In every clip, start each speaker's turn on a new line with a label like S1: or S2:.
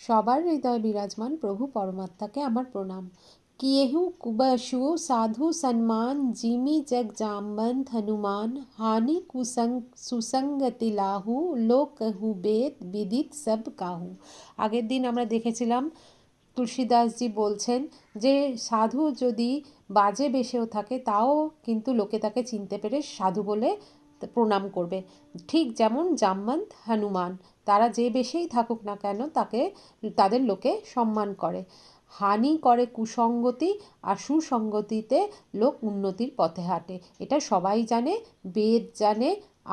S1: সবার হৃদয়ে বিরাজমান প্রভু পরমাত্মাকে আমার প্রণাম। কিয়েহু কুবশু সাধু সন্মান জিমি জগ জামবন্ত হনুমান হানি কুসঙ্গ সুসঙ্গতি লাহু লোক कहू বেদ বিদিত সব কাহু। আগের দিন আমরা দেখেছিলাম তুলসীদাসজি বলছেন যে সাধু যদি বাজে বেশেও থাকে তাও কিন্তু লোকে তাকে চিনতে পেরে সাধু বলে প্রণাম করবে। ঠিক যেমন জামবন্ত হনুমান, তারা যে বেশেই থাকুক না কেন তাকে তাদের লোকে সম্মান করে। হানি করে কুসঙ্গতি, আর সুসঙ্গতিতে লোক উন্নতির পথে হাঁটে। এটা সবাই জানে, বেদ জানে,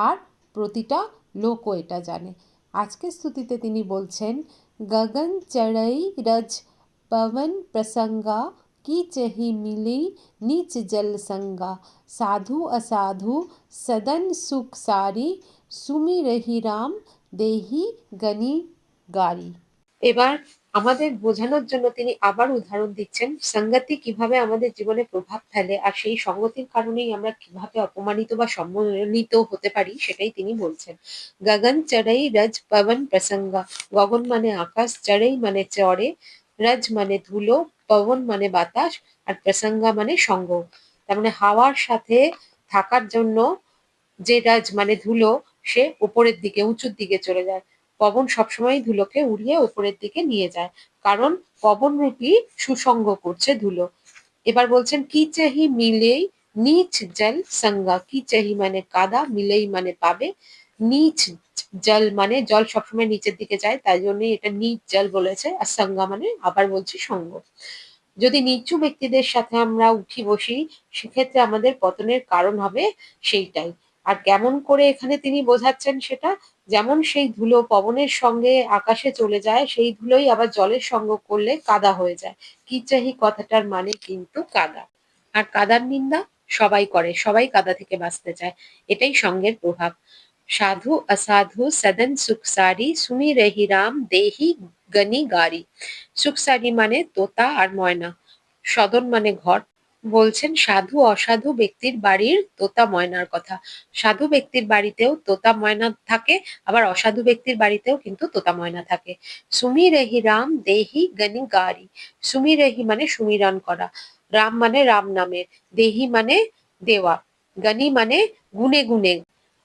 S1: আর প্রতিটা লোকও এটা জানে। আজকের স্তুতিতে তিনি বলছেন, গগন চড়াই রজ पवन प्रसंगा की चही मिली नीच जल संगा साधु असाधु सदन सुख सारी सुमि रही राम देही गनी গাড়ি। এবার আমাদের বোঝানোর জন্য তিনি আবার উদাহরণ দিচ্ছেন সঙ্গতি কিভাবে আমাদের জীবনে প্রভাব ফেলে, আর সেই সঙ্গতির কারণেই আমরা কিভাবে অপমানিত বা সম্মানিত হতে পারি সেটাই তিনি বলছেন। গগন চড়াই রজ পবন প্রসঙ্গা, গগন মানে আকাশ, চড়াই মানে চড়ে, রজ মানে ধুলো, পবন মানে বাতাস, আর প্রসঙ্গা মানে সঙ্গ। তার মানে হাওয়ার সাথে থাকার জন্য যে রজ মানে ধুলো, সে উপরের দিকে উঁচুর দিকে চলে যায়। পবন সবসময় ধুলোকে উড়িয়ে উপরের দিকে নিয়ে যায়, কারণ পবন রূপী সুসঙ্গ করছে ধুলো। এবার বলছেন কি চাহি মিলেই নীচ জল সঙ্গা, কি চাহি মানে কাদা, মিলেই মানে পাবে, নীচ জল মানে জল সবসময় নিচের দিকে যায়, তাই জন্যই এটা নীচ জল বলেছে, আর সঙ্গা মানে আবার বলছি সঙ্গ। যদি নিচু ব্যক্তিদের সাথে আমরা উঠি বসি সেক্ষেত্রে আমাদের পতনের কারণ হবে সেইটাই। আর কেমন করে এখানে তিনি বোঝাচ্ছেন সেটা, যেমন সেই ধুলো পবনের সঙ্গে আকাশে চলে যায়, সেই ধুলোই আবার জলের সঙ্গ করলে কাদা হয়ে যায়। কি চাহি কথাটার মানে কিন্তু কাদা, আর কাদার নিন্দা সবাই করে, সবাই কাদা থেকে বাঁচতে চায়। এটাই সঙ্গের প্রভাব। সাধু অসাধু সদন সুখসারি সুমি রহি রাম দেহি গনি গারি। সুখসারি মানে তোতা আর ময়না, সদন মানে ঘর। বলছেন সাধু অসাধু ব্যক্তির বাড়ির তোতা ময়নার কথা। সাধু ব্যক্তির বাড়িতেও তোতা ময়না থাকে, আবার অসাধু ব্যক্তির বাড়িতেও কিন্তু তোতা ময়না থাকে। সুমি রেহি রাম দেহি গনি গারি। সুমি রেহি মানে সুমিরন করা, রাম মানে রাম নামের, দেহি মানে দেওয়া, গনি মানে গুনে গুনে,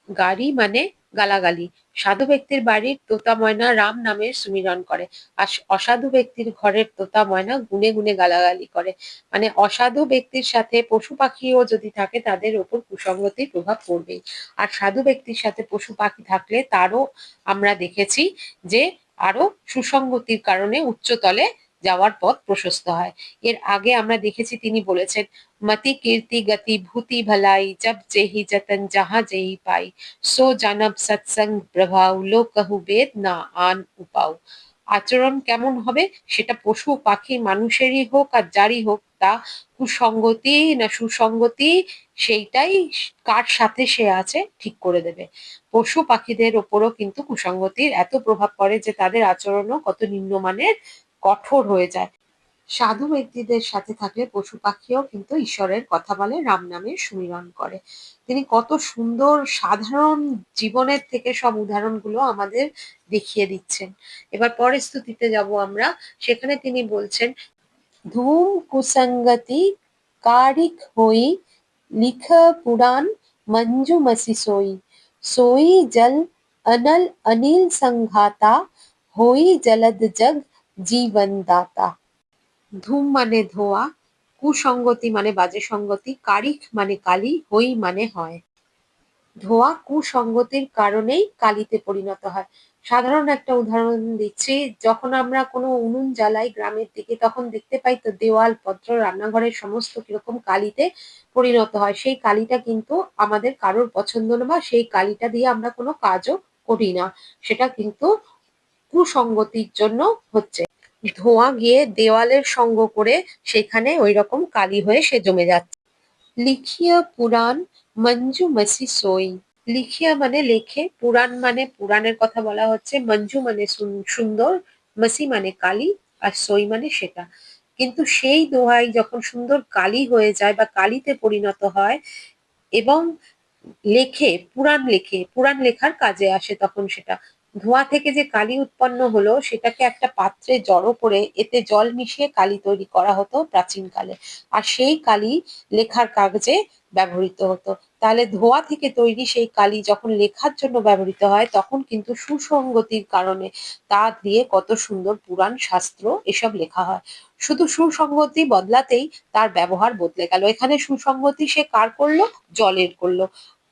S1: গাড়ি মানে গালাগালি। সাধু ব্যক্তির বাড়ির তোতা ময়না রাম নামের সুমিরন করে, আর অসাধু ব্যক্তির ঘরের তোতা ময়না গুনে গুনে গালাগালি করে। মানে অসাধু ব্যক্তির সাথে পশু পাখিও যদি থাকে তাদের ওপর কুসঙ্গতির প্রভাব পড়বেই, আর সাধু ব্যক্তির সাথে পশু পাখি থাকলে তারও আমরা দেখেছি যে আরো সুসঙ্গতির কারণে উচ্চতলে যাওয়ার পথ প্রশস্ত হয়। এর আগে আমরা দেখেছি তিনি বলেছেন, মতি কীর্তি গতি ভূতি ভলাই জব যেহি যতন যাহা যেহি পাই সো জানব সৎসঙ্গ প্রভাব লোক कहू বেদ না আন উপাও। আচরণ কেমন হবে সেটা পশু পাখি মানুষেরই হোক আর যারই হোক, তা কুসঙ্গতি না সুসঙ্গতি সেইটাই কার সাথে সে আছে ঠিক করে দেবে। পশু পাখিদের ওপরও কিন্তু কুসঙ্গতির এত প্রভাব পড়ে যে তাদের আচরণও কত নিম্নমানের, কঠোর হয়ে যায়। সাধু ব্যক্তিদের সাথে থাকলে পশু পাখিও কিন্তু ঈশ্বরের কথা বলে, রাম নামের সুমিরন করে। তিনি কত সুন্দর সাধারণ জীবনের থেকে সব উদাহরণগুলো আমাদের দেখিয়ে দিচ্ছেন। এবার পরের স্তুতিতে যাব আমরা, সেখানে তিনি বলছেন, ধূম কুসঙ্গতি কারিক হই লিখ পুরাণ মঞ্জু মসি সোই সোই জল অনল অনিল সংঘাতা হই জলদ জগ জীবন দাতা। ধূম মানে ধোয়া, কুসঙ্গতি মানে বাজে সঙ্গতি, কারিখ মানে কালি, হই মানে হয়। ধোয়া কুসঙ্গতির কারণেই কালিতে পরিণত হয়। সাধারণ একটা উদাহরণ দিচ্ছি, যখন আমরা কোনো উনুন জ্বালাই গ্রামের দিকে তখন দেখতে পাই তো দেওয়াল পত্র রান্নাঘরের সমস্ত কিরকম কালিতে পরিণত হয়। সেই কালিটা কিন্তু আমাদের কারোর পছন্দ না, বা সেই কালিটা দিয়ে আমরা কোনো কাজও করি না, সেটা কিন্তু কুসঙ্গতির জন্য হচ্ছে। ধোঁয়া গিয়ে দেওয়ালের সঙ্গ করে সেখানে ওই রকম কালি হয়ে সে জমে যাচ্ছে। লিখিয়া পুরাণ মঞ্জু মাসি সোই। লিখিয়া মানে লেখে, পুরাণ মানে পুরাণের কথা বলা হচ্ছে, মঞ্জু মানে সুন্দর, মাসি মানে কালি, আর সই মানে সেটা। কিন্তু সেই দোহাই যখন সুন্দর কালি হয়ে যায় বা কালিতে পরিণত হয় এবং লেখে, পুরাণ লেখে, পুরাণ লেখার কাজে আসে তখন সেটা, ধোঁয়া থেকে যে কালি উৎপন্ন হলো সেটাকে একটা পাত্রে জড়ো করে এতে জল মিশিয়ে কালি তৈরি করা হতো প্রাচীনকালে। আর সেই কালি লেখার কাগজে ব্যবহৃত হতো। তাহলে ধোঁয়া থেকে তৈরি সেই কালি যখন লেখার জন্য ব্যবহৃত হয় তখন কিন্তু সুসঙ্গতির কারণে তা দিয়ে কত সুন্দর পুরাণ শাস্ত্র এসব লেখা হয়। শুধু সুসঙ্গতি বদলাতেই তার ব্যবহার বদলে গেল। এখানে সুসঙ্গতি সে কার করলো? জলের করলো।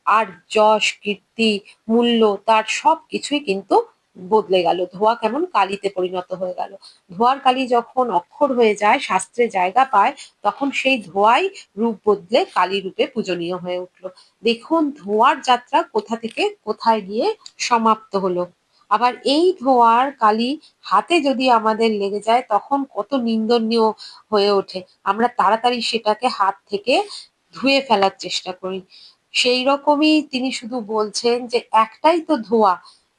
S1: আর যশ, কীর্তি, মূল্য তার সবকিছুই কিন্তু বদলে গেল। ধোঁয়া কেমন কালিতে পরিণত হয়ে গেল। ধোঁয়ার কালি যখন অক্ষর হয়ে যায়, শাস্ত্রে জায়গা পায়, তখন সেই ধোঁয়াই রূপ বদলে কালী রূপে পূজনীয় হয়ে উঠলো। দেখুন ধোঁয়ার যাত্রা কোথা থেকে কোথায় গিয়ে সমাপ্ত হলো। আবার এই ধোঁয়ার কালি হাতে যদি আমাদের লেগে যায় তখন কত নিন্দনীয় হয়ে ওঠে। আমরা তাড়াতাড়ি সেটাকে হাত থেকে ধুয়ে ফেলার চেষ্টা করি। সেই রকমই তিনি শুধু বলছেন যে একটাই তো ধোঁয়া,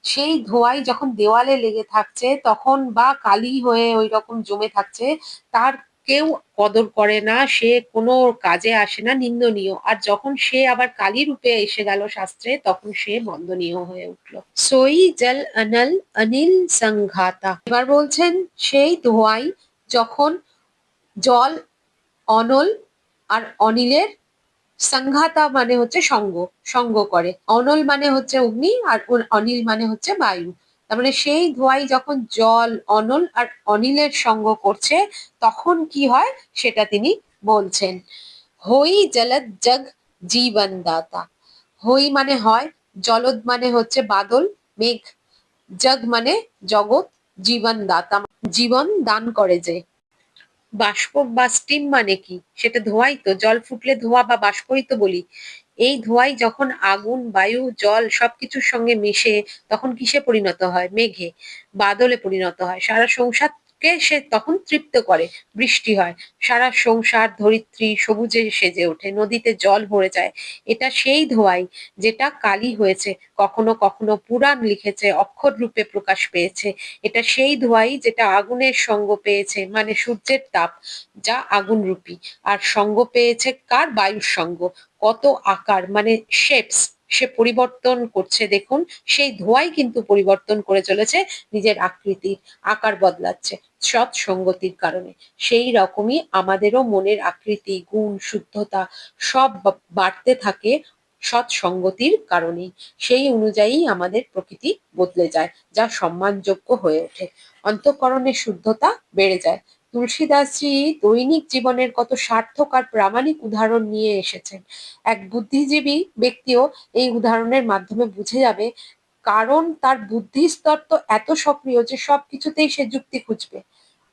S1: সেই ধোঁয়াই যখন দেওয়ালে লেগে থাকছে তখন বা কালি হয়ে ওই রকম জমে থাকছে, তার কেউ কদর করে না, সে কোনো কাজে আসে না, নিন্দনীয়। আর যখন সে আবার কালী রূপে এসে গেল শাস্ত্রে তখন সে বন্দনীয় হয়ে উঠলো। সই জল অনল অনিল সংঘাতা। এবার বলছেন সেই ধোঁয়াই যখন জল, অনল আর অনিলের সংঘাতা মানে হচ্ছে সঙ্গ করে। অনল মানে হচ্ছে অগ্নি আর অনিল মানে হচ্ছে বায়ু। তার মানে সেই ধোঁয়াই যখন জল, অনল আর অনিলের সঙ্গ করছে তখন কি হয় সেটা তিনি বলছেন। হই জলদ জগ জীবন দাতা। হই মানে হয়, জলদ মানে হচ্ছে বাদল, মেঘ, জগ মানে জগৎ, জীবন দাতা জীবন দান করে যে। বাষ্প বা স্টিম মানে কি? সেটা ধোঁয়াই তো। জল ফুটলে ধোঁয়া বা বাষ্পই তো বলি। এই ধোঁয়াই যখন আগুন, বায়ু, জল সবকিছুর সঙ্গে মিশে তখন কিসে পরিণত হয়? মেঘে, বাদলে পরিণত হয়। সারা সংসারকে সে তখন তৃপ্ত করে, বৃষ্টি হয়। সারা সংসার ধরিত্রী সবুজে সেজে ওঠে, নদীতে জল ভরে যায়। এটা সেই ধোঁয়াই যেটা কালী হয়েছে, কখনো কখনো পুরাণ লিখেছে, অক্ষর রূপে প্রকাশ পেয়েছে। এটা সেই ধোঁয়াই যেটা আগুনের সঙ্গ পেয়েছে, মানে সূর্যের তাপ, যা আগুন রূপী। আর সঙ্গ পেয়েছে কার? বায়ুর সঙ্গ। কত আকার মানে শেপস সে পরিবর্তন করছে দেখুন। সেই ধোঁয়াই কিন্তু পরিবর্তন করে চলেছে নিজের আকৃতির, আকার বদলাচ্ছে সৎসঙ্গতির কারণে। সেই রকমই আমাদেরও মনের আকৃতি, গুণ, শুদ্ধতা সব বাড়তে থাকে সৎসঙ্গতির কারণেই। সেই অনুযায়ী আমাদের প্রকৃতি বদলে যায়, যা সম্মানযোগ্য হয়ে ওঠে। অন্তঃকরণের শুদ্ধতা বেড়ে যায়। তুলসীদাসজি দৈনিক জীবনের কত সার্থক আর প্রামাণিক উদাহরণ নিয়ে এসেছেন। এক বুদ্ধিজীবী ব্যক্তিও এই উদাহরণের মাধ্যমে বুঝে যাবে, কারণ তার বুদ্ধির স্তর তো এত সক্রিয় যে সবকিছুতেই সে যুক্তি খুঁজবে।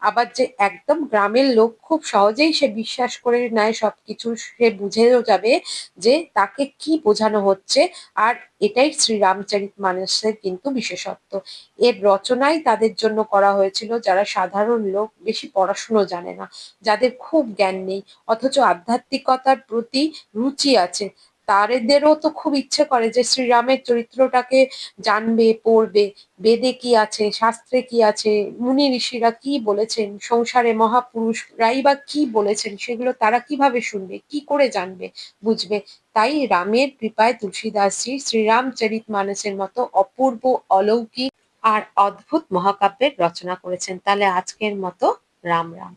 S1: আবার যে একদম গ্রামের লোক খুব সহজেই সে বিশ্বাস করে নেয় সবকিছু, সে বুঝেও যাবে যে তাকে কি বোঝানো হচ্ছে। আর এটাই শ্রীরামচরিতমানসের কিন্তু বিশেষত্ব। এর রচনাই তাদের জন্য করা হয়েছিল যারা সাধারণ লোক, বেশি পড়াশুনো জানে না, যাদের খুব জ্ঞান নেই, অথচ আধ্যাত্মিকতার প্রতি রুচি আছে। তাদেরও তো খুব ইচ্ছে করে যে শ্রীরামের চরিত্রটাকে জানবে, পড়বে, বেদে কি আছে, শাস্ত্রে কি আছে, মুনি ঋষিরা কি বলেছেন, সংসারে মহাপুরুষরাই বা কি বলেছেন, সেগুলো তারা কিভাবে শুনবে, কি করে জানবে, বুঝবে। তাই রামের কৃপায় তুলসীদাসজি শ্রীরামচরিতমানসের মতো অপূর্ব, অলৌকিক আর অদ্ভুত মহাকাব্যের রচনা করেছেন। তাহলে আজকের মতো রাম রাম।